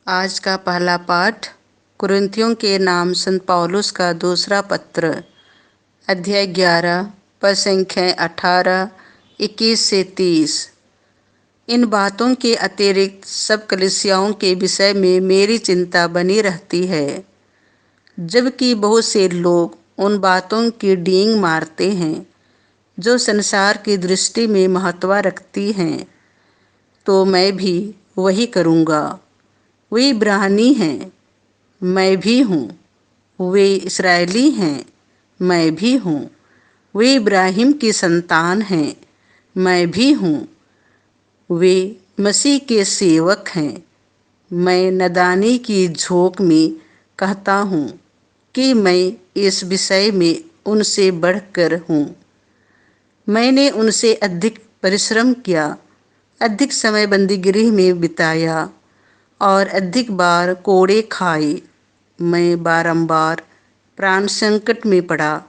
आज का पहला पाठ कुरिन्थियों के नाम संत पौलुस का दूसरा पत्र, अध्याय 11, पद संख्या 18, 21 से 30। इन बातों के अतिरिक्त सब कलीसियाओं के विषय में मेरी चिंता बनी रहती है, जबकि बहुत से लोग उन बातों की डींग मारते हैं जो संसार की दृष्टि में महत्व रखती हैं, तो मैं भी वही करूँगा। वे इब्रानी हैं, मैं भी हूँ। वे इस्राएली हैं, मैं भी हूँ। वे इब्राहिम की संतान हैं, मैं भी हूँ। वे मसीह के सेवक हैं। मैं नादानी की झोंक में कहता हूँ कि मैं इस विषय में उनसे बढ़कर हूँ। मैंने उनसे अधिक परिश्रम किया, अधिक समय बंदीगृह में बिताया और अधिक बार कोड़े खाए। मैं बारंबार प्राण संकट में पड़ा।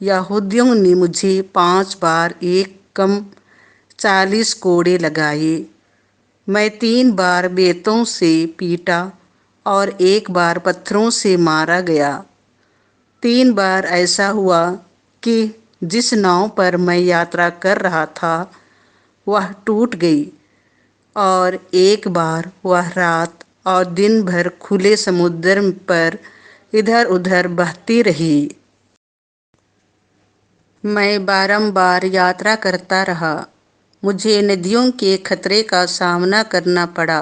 यहूदियों ने मुझे 5 बार एक कम 40 कोड़े लगाए। मैं 3 बार बेतों से पीटा और 1 बार पत्थरों से मारा गया। 3 बार ऐसा हुआ कि जिस नाव पर मैं यात्रा कर रहा था वह टूट गई और 1 बार वह रात और दिन भर खुले समुद्र पर इधर उधर बहती रही। मैं बारंबार यात्रा करता रहा। मुझे नदियों के खतरे का सामना करना पड़ा,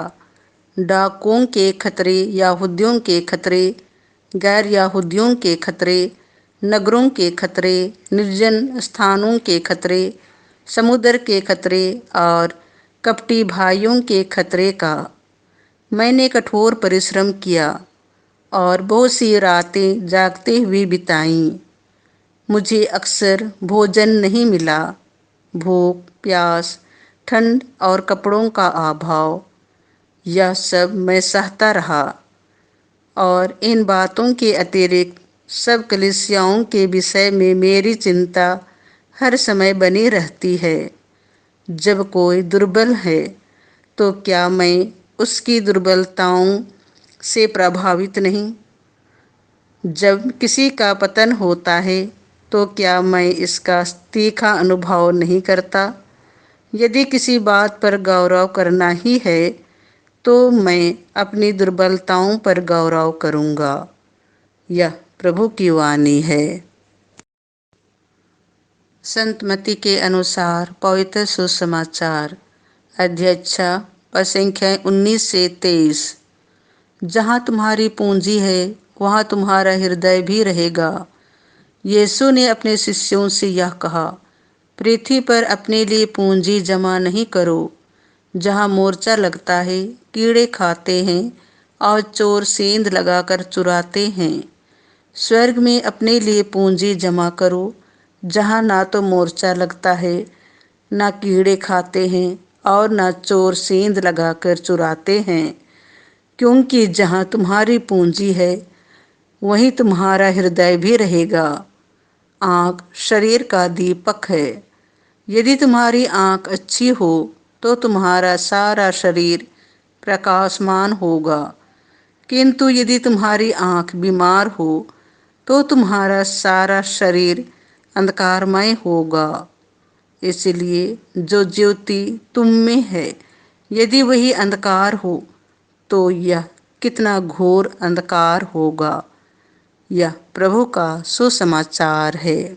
डाकुओं के खतरे, यहूदियों के खतरे, गैर यहूदियों के खतरे, नगरों के खतरे, निर्जन स्थानों के खतरे, समुद्र के खतरे और कपटी भाइयों के खतरे का। मैंने कठोर परिश्रम किया और बहुत सी रातें जागते हुए बिताईं। मुझे अक्सर भोजन नहीं मिला। भूख, प्यास, ठंड और कपड़ों का अभाव, यह सब मैं सहता रहा। और इन बातों के अतिरिक्त सब कलीसियाओं के विषय में मेरी चिंता हर समय बनी रहती है। जब कोई दुर्बल है तो क्या मैं उसकी दुर्बलताओं से प्रभावित नहीं? जब किसी का पतन होता है तो क्या मैं इसका तीखा अनुभव नहीं करता? यदि किसी बात पर गौरव करना ही है तो मैं अपनी दुर्बलताओं पर गौरव करूँगा। यह प्रभु की वाणी है। संत मत्ती के अनुसार पवित्र सुसमाचार, अध्याय 6, पद संख्या 19 से 23। जहाँ तुम्हारी पूंजी है वहाँ तुम्हारा हृदय भी रहेगा। यीशु ने अपने शिष्यों से यह कहा, पृथ्वी पर अपने लिए पूंजी जमा नहीं करो, जहाँ मोर्चा लगता है, कीड़े खाते हैं और चोर सेंध लगाकर चुराते हैं। स्वर्ग में अपने लिए पूंजी जमा करो, जहाँ ना तो मोर्चा लगता है, ना कीड़े खाते हैं और ना चोर सेंध लगाकर चुराते हैं। क्योंकि जहाँ तुम्हारी पूंजी है वहीं तुम्हारा हृदय भी रहेगा। आँख शरीर का दीपक है। यदि तुम्हारी आँख अच्छी हो तो तुम्हारा सारा शरीर प्रकाशमान होगा, किंतु यदि तुम्हारी आँख बीमार हो तो तुम्हारा सारा शरीर अंधकारमय होगा। इसलिए जो ज्योति तुम में है, यदि वही अंधकार हो तो यह कितना घोर अंधकार होगा। यह प्रभु का सुसमाचार है।